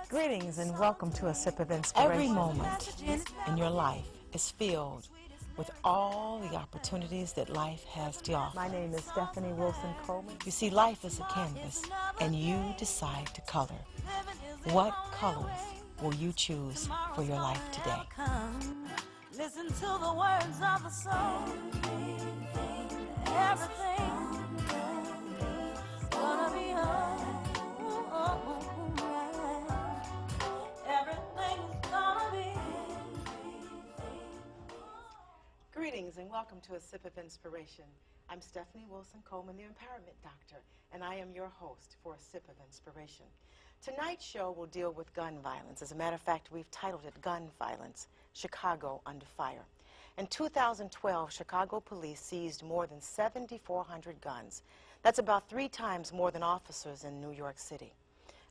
Greetings and welcome to A Sip of Inspiration. Every moment in your life is filled with all the opportunities that life has to offer. My name is Stephanie Wilson-Coleman. You see, life is a canvas, and you decide to color. What colors will you choose for your life today? Listen to the words of the song. Everything gonna be alright. Everything is gonna be. Greetings and welcome to A Sip of Inspiration. I'm Stephanie Wilson-Coleman, the Empowerment Doctor, and I am your host for A Sip of Inspiration. Tonight's show will deal with gun violence. As a matter of fact, we've titled it Gun Violence, Chicago Under Fire. In 2012, Chicago police seized more than 7,400 guns. That's about 3 times more than officers in New York City.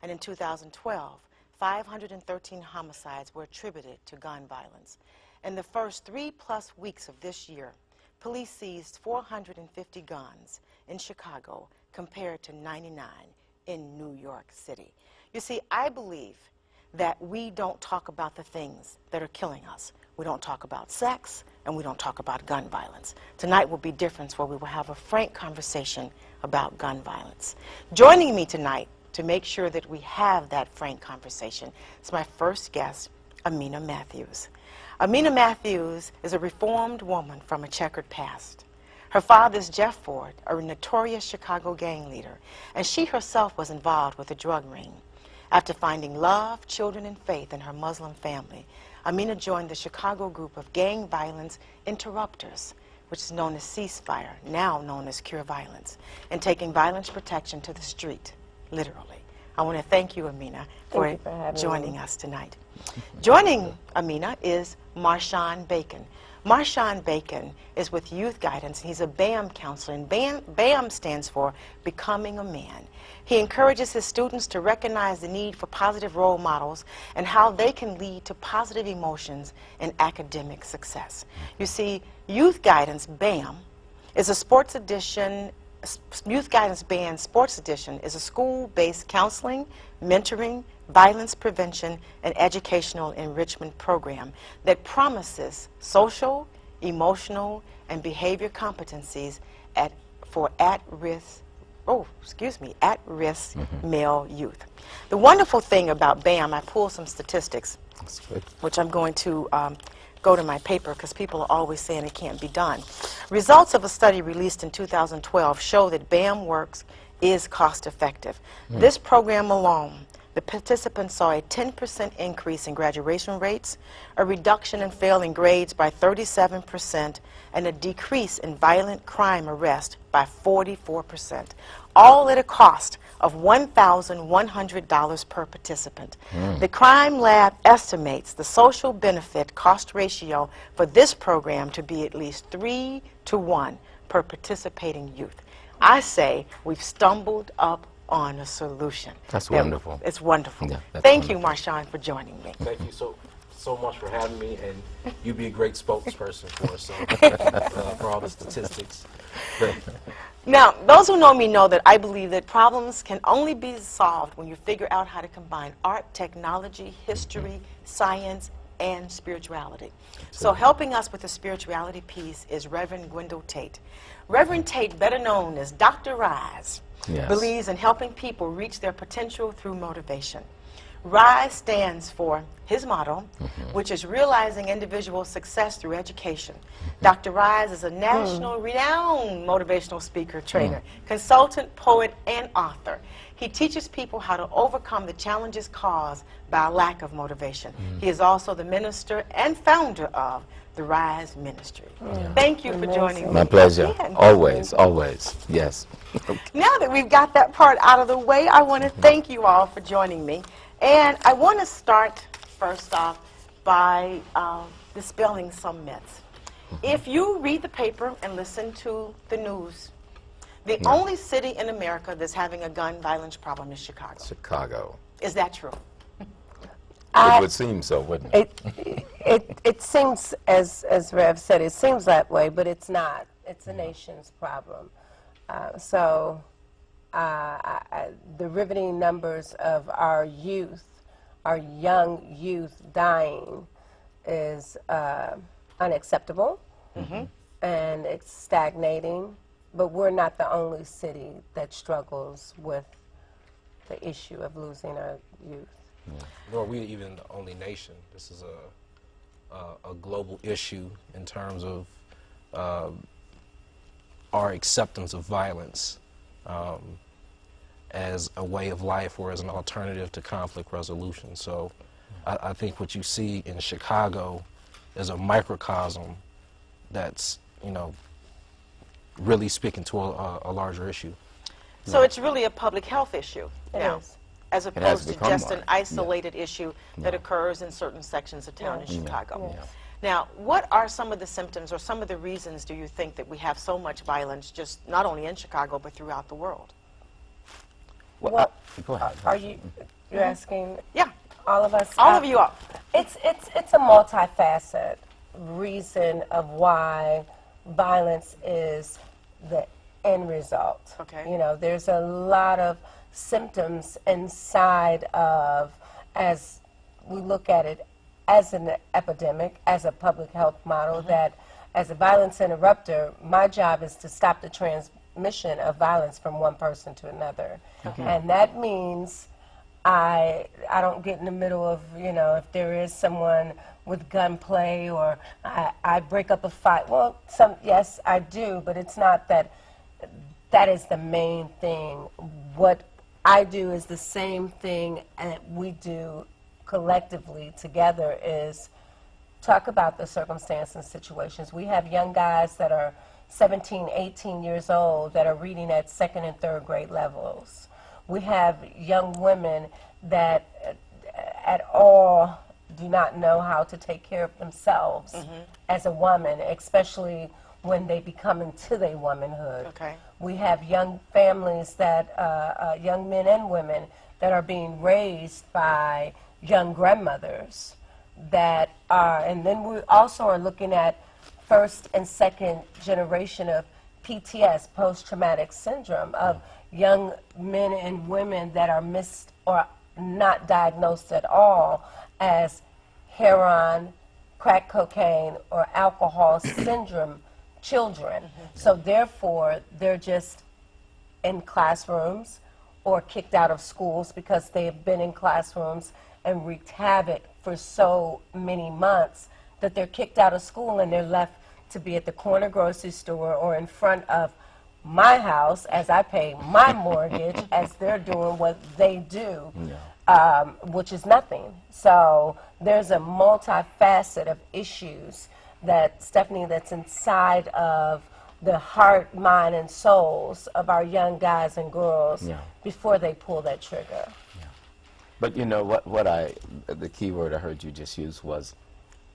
And in 2012, 513 homicides were attributed to gun violence. In the first 3+ weeks of this year, police seized 450 guns in Chicago compared to 99 in New York City. You see, I believe that we don't talk about the things that are killing us. We don't talk about sex, and we don't talk about gun violence. Tonight will be different, where we will have a frank conversation about gun violence. Joining me tonight to make sure that we have that frank conversation is my first guest, Ameena Matthews. Ameena Matthews is a reformed woman from a checkered past. Her father is Jeff Ford, a notorious Chicago gang leader, and she herself was involved with a drug ring. After finding love, children, and faith in her Muslim family, Ameena joined the Chicago group of gang violence interrupters, which is known as Ceasefire, now known as Cure Violence, and taking violence protection to the street, literally. I want to thank you, Ameena, for joining us tonight. Joining Ameena is Marshaun Bacon. Marshaun Bacon is with Youth Guidance, and he's a BAM counselor, and BAM stands for Becoming a Man. He encourages his students to recognize the need for positive role models and how they can lead to positive emotions and academic success. You see, Youth Guidance, BAM, is a sports edition. Youth Guidance Band Sports Edition is a school-based counseling, mentoring, violence prevention, and educational enrichment program that promises social, emotional, and behavior competencies for at-risk male youth. The wonderful thing about BAM, I pulled some statistics, which I'm going to go to my paper because people are always saying it can't be done. Results of a study released in 2012 show that BAM works is cost effective. This program alone, the participants saw a 10% increase in graduation rates, a reduction in failing grades by 37%, and a decrease in violent crime arrest by 44%, all at a cost of $1,100 per participant. The Crime Lab estimates the social benefit cost ratio for this program to be at least 3 to 1 per participating youth. I say we've stumbled up on a solution. That's wonderful. It's wonderful. Yeah, Thank you, Marshaun, for joining me. Thank you so much for having me, and you'd be a great spokesperson for us, so, for all the statistics. Now, those who know me know that I believe that problems can only be solved when you figure out how to combine art, technology, history, science, and spirituality. So helping us with the spirituality piece is Reverend Gwindol Tate. Reverend Tate, better known as Dr. R.I.S.E, believes in helping people reach their potential through motivation. R.I.S.E stands for his motto, which is realizing individual success through education. Dr. R.I.S.E is a national renowned motivational speaker, trainer, consultant, poet, and author. He teaches people how to overcome the challenges caused by a lack of motivation. He is also the minister and founder of the R.I.S.E Ministry. Thank you for joining me. My pleasure. Always, always. Yes. Now that we've got that part out of the way, I want to thank you all for joining me. And I want to start, first off, by dispelling some myths. If you read the paper and listen to the news, the only city in America that's having a gun violence problem is Chicago. Chicago. Is that true? It would seem so, wouldn't it? It seems, as Rev said, it seems that way, but it's not. It's a nation's problem. The riveting numbers of our youth our young youth dying is unacceptable, and it's stagnating. But we're not the only city that struggles with the issue of losing our youth. Nor are we even the only nation. This is a global issue in terms of our acceptance of violence as a way of life or as an alternative to conflict resolution. So I think what you see in Chicago is a microcosm that's, you know, really speaking to a larger issue. So it's really a public health issue now, is. as opposed to become just one. an isolated issue that occurs in certain sections of town in Chicago. Now, what are some of the symptoms or some of the reasons do you think that we have so much violence just not only in Chicago but throughout the world? Well, Go ahead. are you're asking Yeah, all of us? all of you are. It's a multifaceted reason of why violence is the end result. Okay. You know, there's a lot of symptoms inside of, as we look at it as an epidemic, as a public health model, that as a violence interrupter, my job is to stop the transmission of violence from one person to another. And that means I don't get in the middle of, you know, if there is someone with gunplay or I break up a fight. Well, yes, I do, but it's not that is the main thing. What I do is the same thing that we do collectively together, is talk about the circumstances and situations. We have young guys that are 17, 18 years old that are reading at second and third grade levels. We have young women that at all do not know how to take care of themselves as a woman, especially when they become into their womanhood. Okay. We have young families that, young men and women that are being raised by young grandmothers that are, and then we also are looking at first and second generation of PTS, post-traumatic syndrome, of young men and women that are missed or not diagnosed at all as heroin, crack cocaine, or alcohol syndrome children. So therefore, they're just in classrooms or kicked out of schools because they have been in classrooms and wreaked havoc for so many months that they're kicked out of school and they're left to be at the corner grocery store or in front of my house as I pay my mortgage as they're doing what they do, which is nothing. So there's a multifaceted of issues that, Stephanie, that's inside of the heart, mind, and souls of our young guys and girls before they pull that trigger. But you know the key word I heard you just use was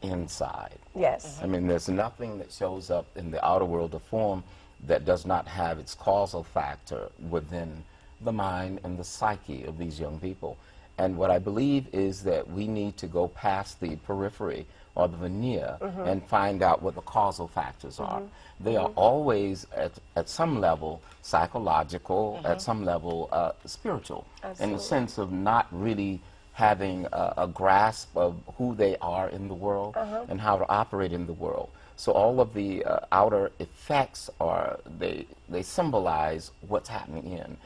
inside. Yes. I mean, there's nothing that shows up in the outer world of form that does not have its causal factor within the mind and the psyche of these young people. And what I believe is that we need to go past the periphery or the veneer and find out what the causal factors are. They are always, at some level, psychological, at some level, spiritual, in the sense of not really having a grasp of who they are in the world and how to operate in the world. So all of the outer effects are, they symbolize what's happening in,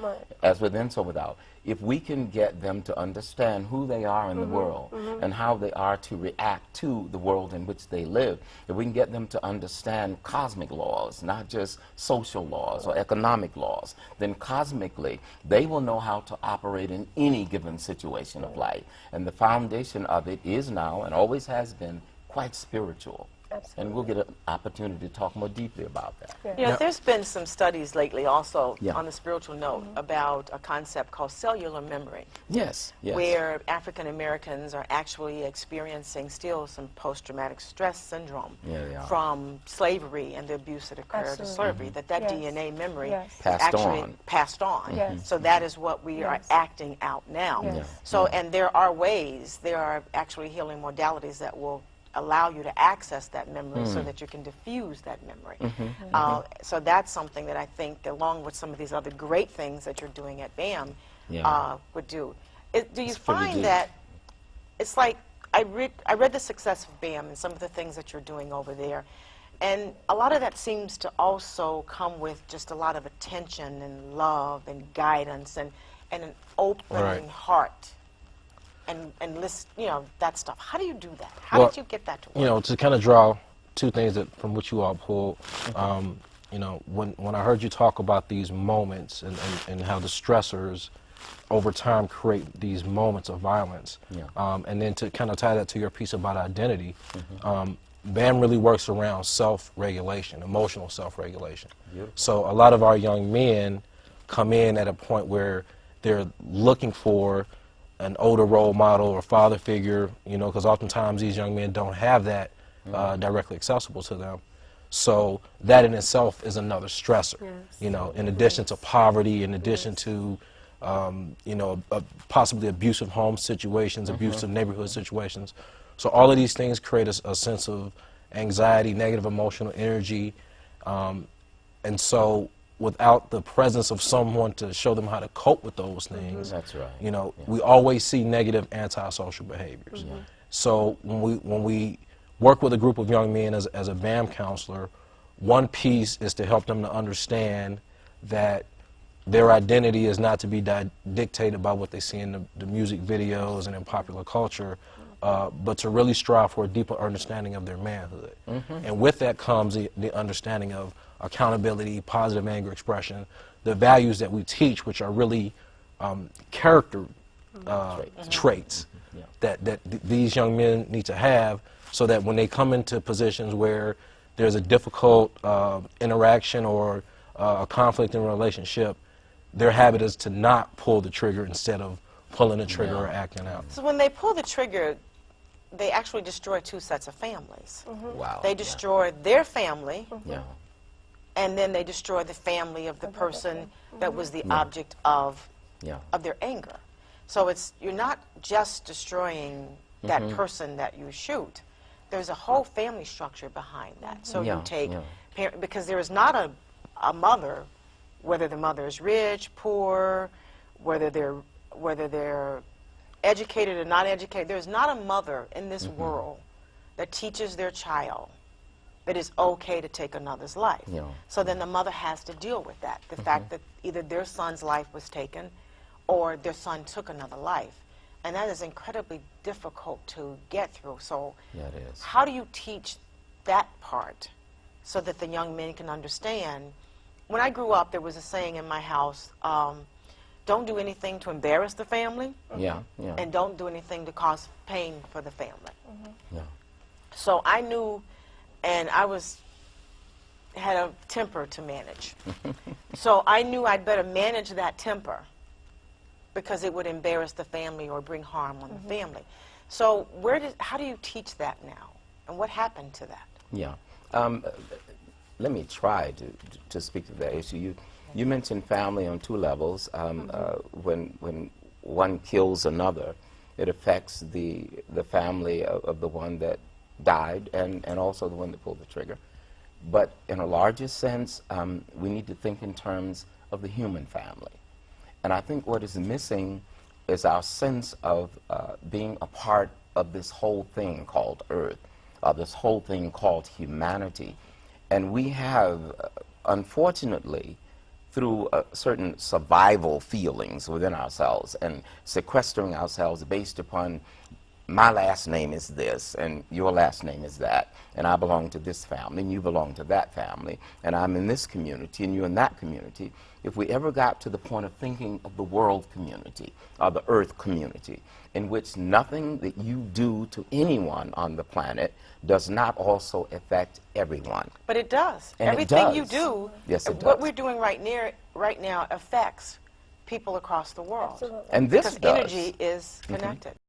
as within, so without. If we can get them to understand who they are in the world and how they are to react to the world in which they live, if we can get them to understand cosmic laws, not just social laws or economic laws, then cosmically they will know how to operate in any given situation of life. And the foundation of it is now, and always has been, quite spiritual. Absolutely. And we'll get an opportunity to talk more deeply about that. You know, there's been some studies lately also Yeah. on the spiritual note about a concept called cellular memory, Yes, yes. where African Americans are actually experiencing still some post-traumatic stress syndrome Yeah, they are. from slavery and the abuse that occurred in Absolutely. slavery, that Yes. DNA memory Yes. is Passed actually on. passed on. Yes. So that is what we are Yes. acting out now. Yes. So, and there are ways, there are actually healing modalities that will allow you to access that memory so that you can diffuse that memory. So that's something that I think, along with some of these other great things that you're doing at BAM, Yeah. would do. Do you It's pretty find deep. that it's like I read the success of BAM and some of the things that you're doing over there, and a lot of that seems to also come with just a lot of attention and love and guidance and an open heart and list, you know, that stuff. How do you do that? How did you get that to work? You know, to kind of draw two things from which you all pulled. You know, when I heard you talk about these moments and how the stressors over time create these moments of violence, and then to kind of tie that to your piece about identity, BAM really works around self-regulation, emotional self-regulation. So a lot of our young men come in at a point where they're looking for an older role model or father figure, you know, because oftentimes these young men don't have that directly accessible to them. So that in itself is another stressor, you know, in addition to poverty, in addition to, you know, possibly abusive home situations, abusive neighborhood situations. So all of these things create a sense of anxiety, negative emotional energy, and so without the presence of someone to show them how to cope with those things, you know, we always see negative antisocial behaviors. So when we work with a group of young men as a BAM counselor, one piece is to help them to understand that their identity is not to be dictated by what they see in the music videos and in popular culture, but to really strive for a deeper understanding of their manhood. And with that comes the understanding of accountability, positive anger expression, the values that we teach, which are really character traits that these young men need to have, so that when they come into positions where there's a difficult interaction or a conflict in a relationship, their habit is to not pull the trigger instead of pulling the trigger or acting out. So when they pull the trigger, they actually destroy two sets of families. Wow. They destroy their family, and then they destroy the family of the person that was the object of their anger. So you're not just destroying that person that you shoot. There's a whole family structure behind that. So you take, because there is not a mother, whether the mother is rich, poor, whether they're educated or not educated, there's not a mother in this world that teaches their child that it's okay to take another's life. So then the mother has to deal with that, the fact that either their son's life was taken or their son took another life. And that is incredibly difficult to get through. So it is. How do you teach that part so that the young men can understand? When I grew up, there was a saying in my house, don't do anything to embarrass the family, and don't do anything to cause pain for the family. So I knew, and I had a temper to manage. So I knew I'd better manage that temper, because it would embarrass the family or bring harm on the family. So how do you teach that now? And what happened to that? Let me try to speak to that issue. You mentioned family on two levels. When one kills another, it affects the family of the one that died and also the one that pulled the trigger. But in a larger sense, we need to think in terms of the human family. And I think what is missing is our sense of being a part of this whole thing called Earth, this whole thing called humanity. And we have, unfortunately, through certain survival feelings within ourselves and sequestering ourselves based upon my last name is this, and your last name is that, and I belong to this family, and you belong to that family, and I'm in this community, and you're in that community. If we ever got to the point of thinking of the world community, or the earth community, in which nothing that you do to anyone on the planet does not also affect everyone. But it does. And everything it does. you do, what we're doing right now affects people across the world. Absolutely. And this because energy is connected.